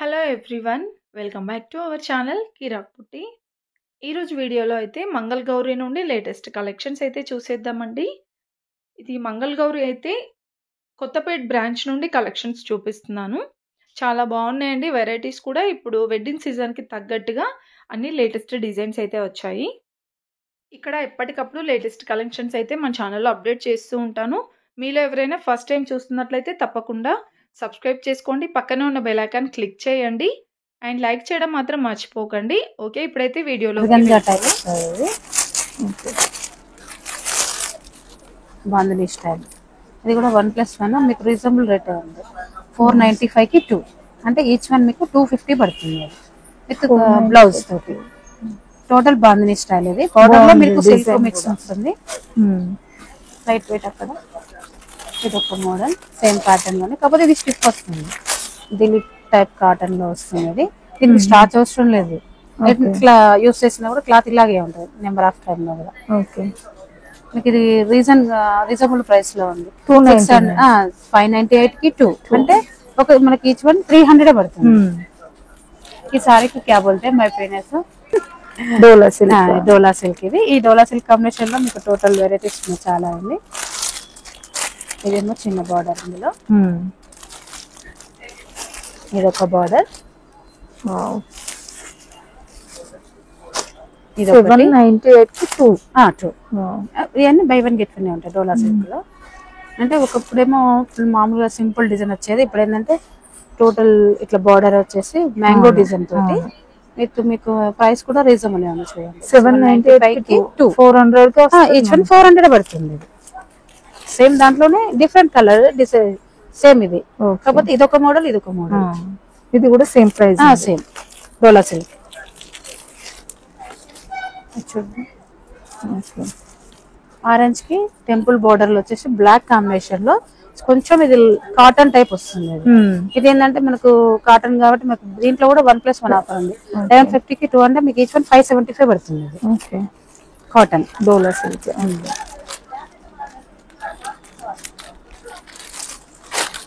Hello everyone, welcome back to our channel Kirak Putti. ఈరోజు వీడియోలో అయితే మంగళ గౌరి నుండి లేటెస్ట్ కలెక్షన్స్ అయితే చూసేద్దామండి. ఇది మంగళ గౌరి అయితే కొత్తపేట్ బ్రాంచ్ నుండి కలెక్షన్స్ చూపిస్తున్నాను. చాలా బాగున్నాయండి. వెరైటీస్ కూడా ఇప్పుడు వెడ్డింగ్ సీజన్కి తగ్గట్టుగా అన్ని లేటెస్ట్ డిజైన్స్ అయితే వచ్చాయి. ఇక్కడ ఎప్పటికప్పుడు లేటెస్ట్ కలెక్షన్స్ అయితే మన ఛానల్లో అప్డేట్ చేస్తూ ఉంటాను. మీలో ఎవరైనా ఫస్ట్ టైం చూస్తున్నట్లయితే తప్పకుండా సబ్స్క్రైబ్ చేసుకోండి, పక్కనే ఉన్న బెల్ ఐకాన్ క్లిక్ చేయండి అండ్ లైక్ చేయడం మాత్రం మర్చిపోకండి. ఓకే, ఇప్పుడైతే వీడియోలో బాంధనీ స్టైల్ ఇది కూడా 1+1 మీకు రీజనబుల్ రేట్ ఉంది. 495కి 2 అంటే ఈచ్ వన్ మీకు 250 పడుతుంది విత్ బ్లౌజ్ తోటి. టోటల్ బాంధనీ స్టైల్ ఇది. బార్డర్ లో మీకు సిల్క్ మిక్స్ వస్తుంది, లైట్ వెయిట్. అక్కడ ఇది ఒక మోడల్ సేమ్ కాటన్ లోనే, కాకపోతే ఇది స్టిఫ్ వస్తుంది. దిలీప్ టైప్ కాటన్ లో వస్తుంది. దీనికి స్టార్చ్ అవసరం లేదు. ఇట్లా యూస్ చేసినా కూడా క్లాత్ ఇలాగే ఉంటుంది నెంబర్ ఆఫ్ టైమ్ లో కూడా. ఓకే, మీకు ఇది రీజనబుల్ ప్రైస్ లో ఉంది. 598కి 2 అంటే ఒక మనకి ఈచ్ వన్ 300 పడుతుంది. ఈ సారీకి క్యా బోల్తే మై ఫేమస్ డోలా సిల్క్. ఇది ఈ డోలా సిల్క్ కాంబినేషన్ లో మీకు టోటల్ వెరైటీస్ చాలా ఉంది. ఇదేమో చిన్న బార్డర్, ఇందులో ఇదొక బార్డర్. ఇది 198కి 2 ఇవన్నీ బై వన్ గెట్ వన్ ఉంటాయి డోలా సిల్క్ లో. అంటే ఒకప్పుడేమో మామూలుగా సింపుల్ డిజైన్ వచ్చేది, ఇప్పుడు ఏంటంటే టోటల్ ఇట్లా బార్డర్ వచ్చేసి మ్యాంగో డిజైన్ తోటి మీకు ప్రైస్ కూడా రీజనబుల్ ఉంది. చూడండి, 795కి 2 400 ఈచ్ వన్ 400 పడుతుంది. సేమ్ దాంట్లోనే డిఫరెంట్ కలర్ డిజైన్ సేమ్ ఇది, కాకపోతే ఇదొక మోడల్ ఇదొక మోడల్. ఇది కూడా సేమ్ ప్రైస్, సేమ్ డోలా సిల్క్. చూడండి, ఆరెంజ్ కి టెంపుల్ బోర్డర్ లో వచ్చేసి బ్లాక్ కాంబినేషన్ లో కొంచెం ఇది కాటన్ టైప్ వస్తుంది. ఇది ఏంటంటే మనకు కాటన్ కాబట్టి మనకు దీంట్లో కూడా 1+1 ఆఫర్ ఉంది. 1150కి 2 అంటే మీకు ఈచ్ వన్ 575 పడుతుంది. ఓకే, కాటన్ డోలా సిల్క్.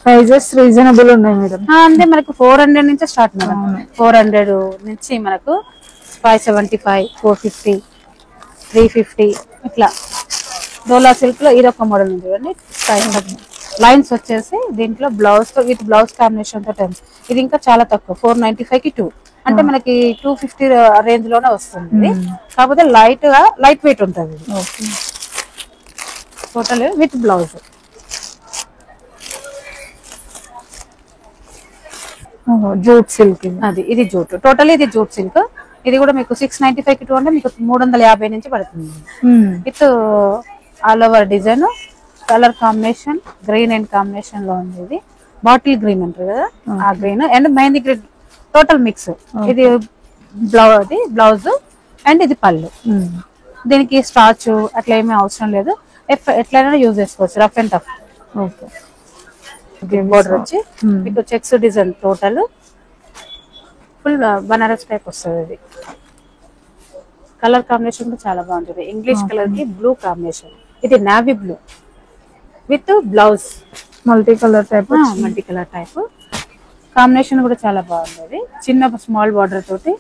ప్రైజెస్ రీజనబుల్ ఉన్నాయి మేడం. అంటే మనకు 400 నుంచి స్టార్ట్ మేడం. 400 నుంచి మనకు 575, 450, 350 ఇట్లా. డోలా సిల్క్ లో ఇదొక మోడల్ ఉంది చూడండి. లైన్స్ వచ్చేసి దీంట్లో బ్లౌజ్ తో విత్ బ్లౌజ్ కాంబినేషన్ తో ఇది ఇంకా చాలా తక్కువ. 495కి 2 అంటే మనకి 250 రేంజ్ లోనే వస్తుంది. కాకపోతే లైట్ వెయిట్ ఉంటుంది. Total with blouse. Jute silk ఇది జూట్. టోటల్ ఇది జూట్ సిల్క్. ఇది కూడా మీకు 695కి 2 అంటే మీకు 350 నుంచి పడుతుంది. With all over design, colour combination green and combination లో ఉంది. ఇది బాటిల్ గ్రీన్ అంటారు కదా, ఆ green and mehndi green total mix. ఇది బ్లౌజ్ అండ్ ఇది పళ్ళు. దీనికి స్టార్చ్ అట్లా ఏమీ అవసరం లేదు, ఎట్లయినా యూజ్ చేసుకోవచ్చు. Rough and tough. Okay, border వచ్చి మీకు checks design total full Banaras type వస్తుంది. ఇది కలర్ కాంబినేషన్ కూడా చాలా బాగుంటుంది. ఇంగ్లీష్ కలర్ కి బ్లూ కాంబినేషన్. ఇది navy blue with blouse multi colour type combination కూడా చాలా బాగుంది. చిన్న స్మాల్ బార్డర్ తోటి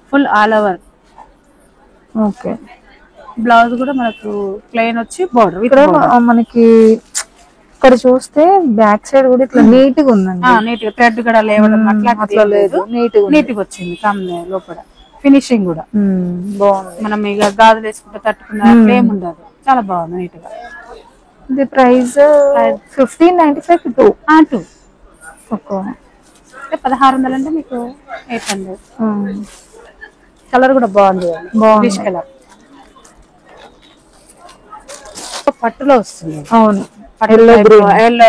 full all over. Okay, blouse కూడా మనకు ప్లెయిన్ వచ్చి బార్డర్. ఇక్కడ మనకి ఇక్కడ చూస్తే బ్యాక్ సైడ్ కూడా ఇట్లా నీట్ గా ఉందండి. నీట్ గా థ్రెడ్ కూడా లేవడం అట్లా లేదు, నీట్ గా వచ్చింది. లోపల ఫినిషింగ్ కూడా బాగుంది. మనం ఇక గాజులు వేసుకుంటే తట్టుకున్న ఏమి ఉండదు, చాలా బాగుంది నీట్ గా. ఇది ప్రైస్ 1595కి 2 అంటే 1600 అంటే మీకు 800. కలర్ కూడా బాగుంది, ఫిష్ కలర్ పట్టులో వస్తుంది. అవును, ఎల్లో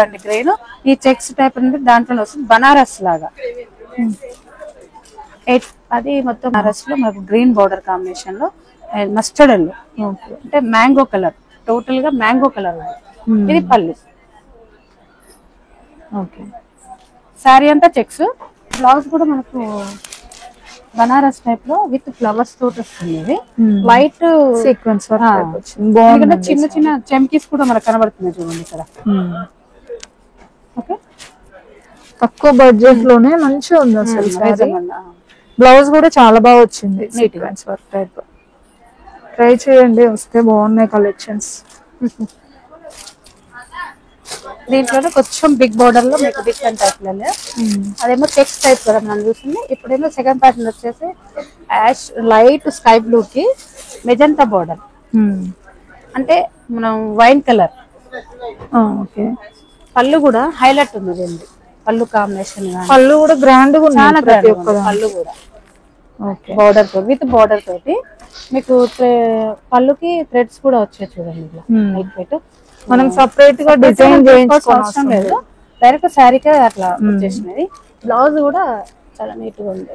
అండ్ గ్రీన్. ఈ చెక్స్ టైప్ అనేది దాంట్లో వస్తుంది. బనారస్ లాగా అది మొత్తం బనారస్ లో మనకు గ్రీన్ బోర్డర్ కాంబినేషన్ లో మస్టర్డ్ ఎల్లో అంటే మ్యాంగో కలర్, టోటల్ గా మ్యాంగో కలర్. ఇది పళ్ళు. ఓకే, శారీ అంతా చెక్స్. బ్లౌజ్ కూడా మనకు బనారస్ టైప్ లో విత్ ఫ్లవర్స్ తోటి వస్తుంది. ఇది వైట్ సీక్వెన్స్ చిన్న చిన్న చెమ్కీస్ కూడా మనకు కనబడుతుంది చూడండి ఇక్కడ. ఓకే, తక్కువ బడ్జెట్ లోనే మంచిగా ఉంది అసలు సారీ. బ్లౌజ్ కూడా చాలా బాగా వచ్చింది, సీక్వెన్స్ వర్క్ టైప్. ట్రై చేయండి, వస్తే బాగున్నాయి కలెక్షన్స్. దీంట్లోనే కొంచెం బిగ్ బోర్డర్ లో మీకు డిఫరెంట్ టైప్ లో అదేమో చెక్స్ టైప్ కదా మనం చూసింది. ఇప్పుడేమో సెకండ్ ప్యాటర్న్ వచ్చేసి యాష్ లైట్ స్కై బ్లూ కి మెజంతా బోర్డర్, అంటే మనం వైన్ కలర్. ఓకే, పళ్ళు కూడా హైలైట్ ఉంది, పళ్ళు కాంబినేషన్ పళ్ళు కూడా గ్రాండ్ గా చాలా గ్రాండ్ పళ్ళు కూడా. ఓకే, బోర్డర్ తో విత్ బోర్డర్ తోటి మీకు పళ్ళుకి థ్రెడ్స్ కూడా వచ్చాయి చూడండి, ఇట్లా లైట్ వెయిట్. మనం సపరేట్ గా డిజైన్ అవసరం లేదు, డైరెక్ట్ శారీకే అట్లా వచ్చేసినది. బ్లౌజ్ కూడా చాలా నీట్ గా ఉంది.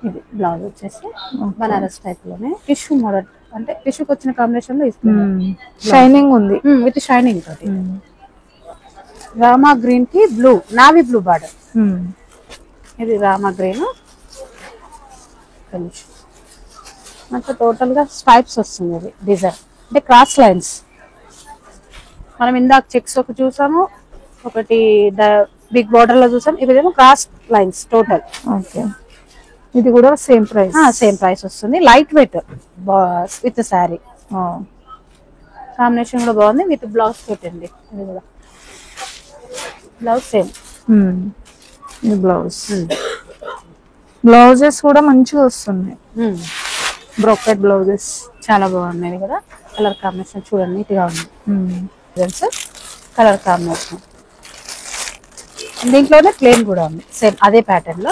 ఇది బ్లౌజ్ వచ్చేసి బనారస్ టైప్ లోనే టిష్యూ మోడల్, అంటే టిష్యూకి వచ్చిన కాంబినేషన్ లో ఇస్తుంది. షైనింగ్ ఉంది విత్ షైనింగ్ తోటి. రామా గ్రీన్ కి బ్లూ, నావీ బ్లూ బార్డర్. ఇది రామా గ్రీన్. అంటే టోటల్ గా స్ట్రైప్స్ వస్తుంది ఇది డిజైన్, అంటే క్రాస్ లైన్స్. మనం ఇందాక చెక్స్ ఒక చూసాము, ఒకటి బిగ్ బార్డర్ లో చూసాం, ఇదేమో క్రాస్ లైన్స్ టోటల్. ఓకే, ఇది కూడా సేమ్ ప్రైస్. సేమ్ ప్రైస్ వస్తుంది. Light weight with sari combination కూడా బాగుంది, విత్ బ్లౌజ్ పెట్టండి. ఇది కూడా బ్లౌజ్ సేమ్. ఇది బ్లౌజ్. బ్లౌజెస్ కూడా మంచిగా వస్తున్నాయి, బ్రోకెట్ బ్లౌజెస్ చాలా బాగున్నాయి కదా. కలర్ కాంబినేషన్ చూడండి, నీట్ గా ఉంది. కలర్ కాంబినేషన్ దీంట్లోనే ప్లేన్ కూడా ఉంది, సేమ్ అదే ప్యాటర్న్ లో.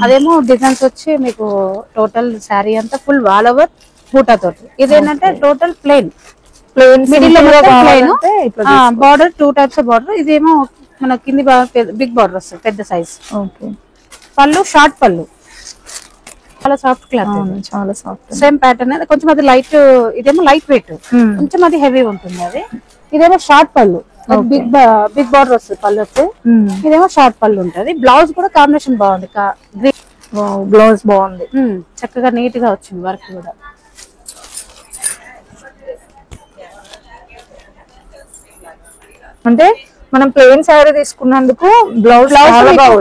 అదేమో డిజైన్స్ వచ్చి మీకు టోటల్ శారీ అంతా ఫుల్ ఆల్ ఓవర్ బూటా తోటి. ఇదేంటంటే టోటల్ ప్లేన్, మిడిల్ లో plain, border 2 types of border. ఇదేమో మన కింది బిగ్ బార్డర్ వస్తుంది, పెద్ద సైజ్. పళ్ళు షార్ట్ పళ్ళు, చాలా సాఫ్ట్ క్లాత్, చాలా సాఫ్ట్. సేమ్ ప్యాటర్న్, కొంచెం అది లైట్, ఇదేమో లైట్ వెయిట్, కొంచెం అది హెవీ ఉంటుంది. అది ఇదేమో షార్ట్ పళ్ళు, బిగ్ బార్డర్ వస్తుంది పళ్ళు వస్తే. ఇదేమో షార్ట్ పళ్ళు ఉంటుంది. బ్లౌజ్ కూడా కాంబినేషన్ బాగుంది, బ్లౌజ్ బాగుంది, చక్కగా నీట్ గా వచ్చింది వర్క్ కూడా. అంటే మనం ప్లెయిన్ శారీ తీసుకున్నందుకు బ్లౌజ్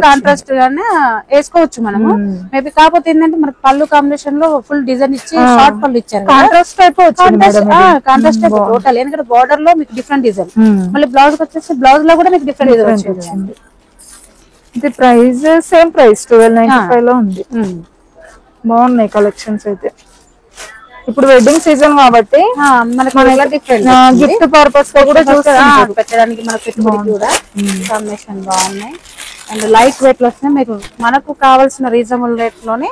కాంట్రాస్ట్ గానే వేసుకోవచ్చు మనము. మేబీ కాకపోతే ఏంటంటే మనకు పళ్ళు కాంబినేషన్ లో ఫుల్ డిజైన్ ఇచ్చి షార్ట్ పళ్ళు ఇచ్చారు, contrast type contrast type total. ఎందుకంటే బార్డర్ లో మీకు డిఫరెంట్ డిజైన్, మళ్ళీ బ్లౌజ్ వచ్చేసి బ్లౌజ్ లో కూడా మీకు డిఫరెంట్ డిజైన్ వచ్చింది. ఇది ప్రైస్ సేమ్ ప్రైస్ 1295 లో ఉంది. బాగున్నాయి కలెక్షన్స్ అయితే. ఇప్పుడు వెడ్డింగ్ సీజన్ కాబట్టి గిఫ్ట్ పర్పస్ గా కూడా పెట్టడానికి మనకు పెట్టుబడి కూడా కాంబినేషన్ బాగున్నాయి. అండ్ లైట్ వెయిట్ లో వస్తున్నాయి, మీకు మనకు కావాల్సిన రీజనబుల్ రేట్ లోనే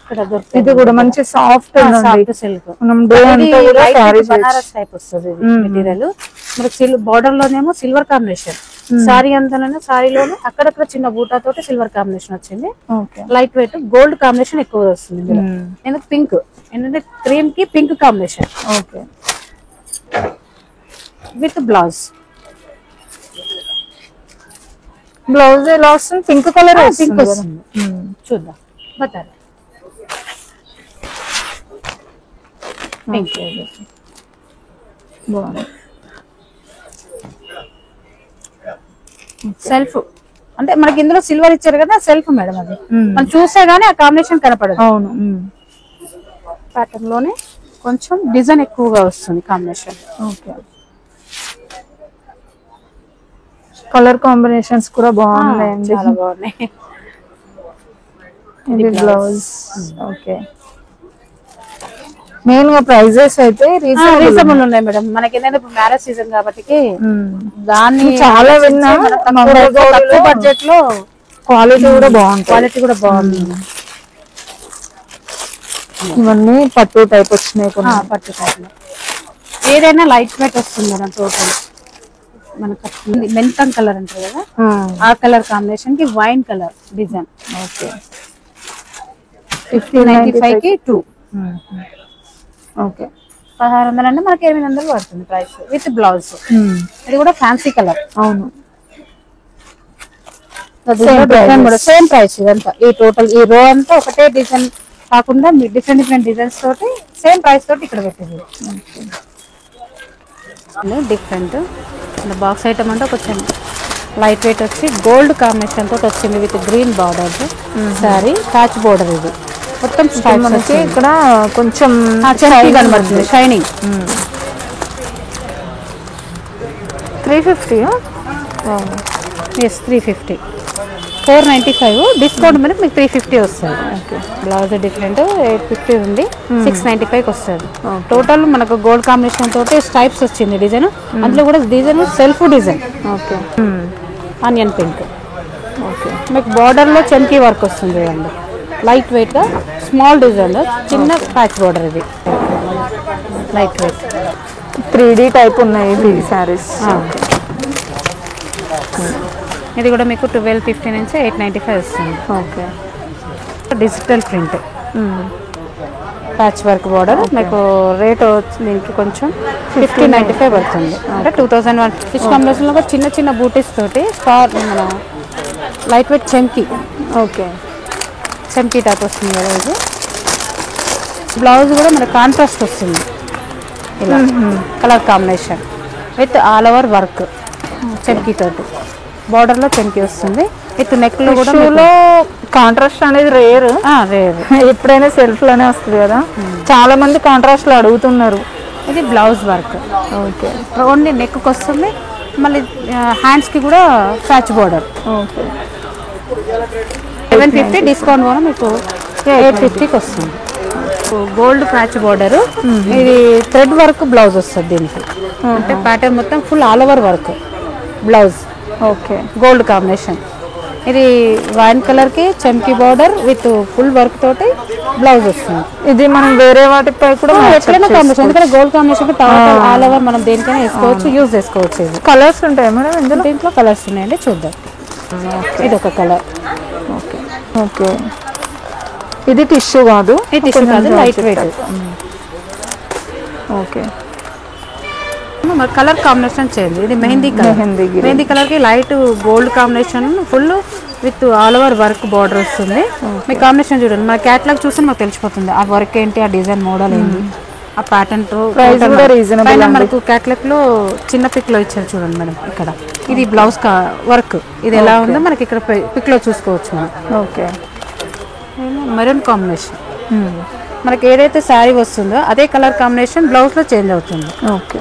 ఇక్కడ దొరుకుతుంది. ఇది కూడా మంచి సాఫ్ట్ సిల్క్, బనారస్ టైప్ వస్తుంది మెటీరియల్. మనకు బార్డర్ లోనేమో సిల్వర్ కాంబినేషన్, సారీ అంతానే సారీలోనే అక్కడక్కడ చిన్న బూటా తోటి సిల్వర్ కాంబినేషన్ వచ్చింది. లైట్ వెయిట్ గోల్డ్ కాంబినేషన్ ఎక్కువ వస్తుంది. ఎందుకు పింక్, ఏంటంటే క్రీమ్ కి pink combination. Okay, with blouse. Blouse ఎలా వస్తుంది? పింక్ కలర్, పింక్ వస్తుంది. చూద్దాం, బతారా పింక్ బాగుంది. సెల్ఫ్ అంటే మనకి ఇందులో సిల్వర్ ఇచ్చారు కదా, సెల్ఫ్ మేడం. అది మనం చూసే గానీ ఆ కాంబినేషన్ కనపడదు. అవును, ప్యాటర్న్ లోనే కొంచెం డిజైన్ ఎక్కువగా వస్తుంది కాంబినేషన్. ఓకే, కలర్ కాంబినేషన్స్ కూడా బాగున్నాయండి, చాలా బాగున్నాయి. ఇది బ్లౌజ్. ఓకే, మెయిన్ గా ప్రైజెస్ అయితే రీజనబుల్ ఉన్నాయి మేడం. మనకి ఏంటంటే ఇప్పుడు మ్యారేజ్ సీజన్ కాబట్టి దాన్ని చాలా తక్కువ బడ్జెట్ లో క్వాలిటీ కూడా బాగుంది. ఇవన్నీ పట్టు టైప్ వచ్చినాయి, పట్టు టైప్ లో ఏదైనా లైట్ వెయిట్ వస్తుంది మేడం. టోటల్ మనకు మెంతం కలర్ అంటారు కదా, ఆ కలర్ కాంబినేషన్ కి వైన్ కలర్ డిజైన్. ఓకే, 1595 కి 2. ఓకే, 1600 అంటే మనకి 800 పడుతుంది ప్రైస్ విత్ బ్లౌజ్. ఇది కూడా ఫ్యాన్సీ కలర్. అవును, సేమ్ ప్రైస్. ఇదంతా ఈ టోటల్ ఈ రో అంతా ఒకటే డిజైన్ కాకుండా డిఫరెంట్ డిజైన్స్ తోటి సేమ్ ప్రైస్ తోటి ఇక్కడ పెట్టింది. డిఫరెంట్ బాక్స్ ఐటమ్ అంటే కొంచెం లైట్ వెయిట్ వచ్చి గోల్డ్ కాంబినేషన్ తోటి వచ్చింది with green border sorry patch border. ఇది మొత్తం మనకి ఇక్కడ కొంచెం కనబడుతుంది షైనింగ్. 350. ఎస్ 350. 495 డిస్కౌంట్ మీద మీకు 350 వస్తుంది. బ్లౌజ్ డిఫరెంట్ 850 ఉంది, 695కి వస్తుంది. టోటల్ మనకు గోల్డ్ కాంబినేషన్ తోటి స్ట్రైప్స్ వచ్చింది డిజైన్. అందులో కూడా design self design. Okay. Onion pink. Okay. మీకు బార్డర్లో చమ్కీ వర్క్ వస్తుంది అండి. లైట్ వెయిట్గా స్మాల్ డిజైన్లో చిన్న ప్యాచ్ బార్డర్. ఇది లైట్ వెయిట్ 3D టైప్ ఉన్నాయి ఇది శారీస్. ఇది కూడా మీకు 1250 నుంచి 895 వస్తుంది. Okay. Digital print patch work border. మీకు రేట్ దీనికి కొంచెం 1595 పడుతుంది. అంటే 2001 ఫిష్ కాంబినేషన్లో కూడా చిన్న చిన్న బూటీస్ తోటి స్టార్ మన లైట్ వెయిట్ చమ్కీ. ఓకే. చమ్కీ టైప్ వస్తుంది కదా ఇది. బ్లౌజ్ కూడా మన కాంట్రాస్ట్ వస్తుంది ఇలా colour combination with all over work చమ్కీ తోటి. బార్డర్లో చమ్కీ వస్తుంది విత్ నెక్లో కూడా కాంట్రాస్ట్ అనేది రేర్. ఎప్పుడైనా సెల్ఫ్ లోనే వస్తుంది కదా. చాలా మంది కాంట్రాస్ట్ లో అడుగుతున్నారు. ఇది బ్లౌజ్ వర్క్. ఓకే. ఓన్లీ నెక్కి వస్తుంది. మళ్ళీ హ్యాండ్స్కి కూడా ప్యాచ్ బార్డర్. ఓకే. 750 డిస్కౌంట్ కూడా మీకు 850కి వస్తుంది. Gold patch border. ఇది థ్రెడ్ వర్క్ బ్లౌజ్ వస్తుంది దీనికి. అంటే ప్యాటర్న్ మొత్తం full all over work blouse. Okay. Gold combination. ఇది వైన్ కలర్కి చమ్కీ బార్డర్ విత్ ఫుల్ వర్క్ తోటి బ్లౌజ్ వస్తుంది. ఇది మనం వేరే వాటిపై కూడా ఎప్పుడైనా కాంబినేషన్, ఎందుకంటే gold combination total all over మనం దేనికైనా వేసుకోవచ్చు, యూజ్ చేసుకోవచ్చు. ఇది కలర్స్ ఉంటాయి మేడం ఇందులో? దీంట్లో కలర్స్ ఉన్నాయండి, చూద్దాం. ఇది ఒక కలర్. ఓకే. ఓకే. ఇది టిష్యూ కాదు, ఇది టిష్యూ కాదు, light weight. Okay. Colour combination change. ఇది మెహందీ కలర్. మెహందీ కలర్కి light gold combination full with all over work border వస్తుంది. మీ కాంబినేషన్ చూడండి, మన క్యాట్లాగ్ చూస్తే మాకు తెలిసిపోతుంది ఆ వర్క్ ఏంటి, ఆ డిజైన్ మోడల్ ఏంటి, ఆ ప్యాటర్న్ తో. మనకు క్యాట్లాగ్ లో చిన్న పిక్ లో ఇచ్చారు చూడండి మేడం. ఇక్కడ ఇది బ్లౌజ్ వర్క్ ఇది ఎలా ఉందో మనకి ఇక్కడ పిక్ లో చూసుకోవచ్చు మనం. ఓకే. Maroon combination. మనకి ఏదైతే శారీ వస్తుందో అదే కలర్ కాంబినేషన్ బ్లౌజ్ లో చేంజ్ అవుతుంది. ఓకే.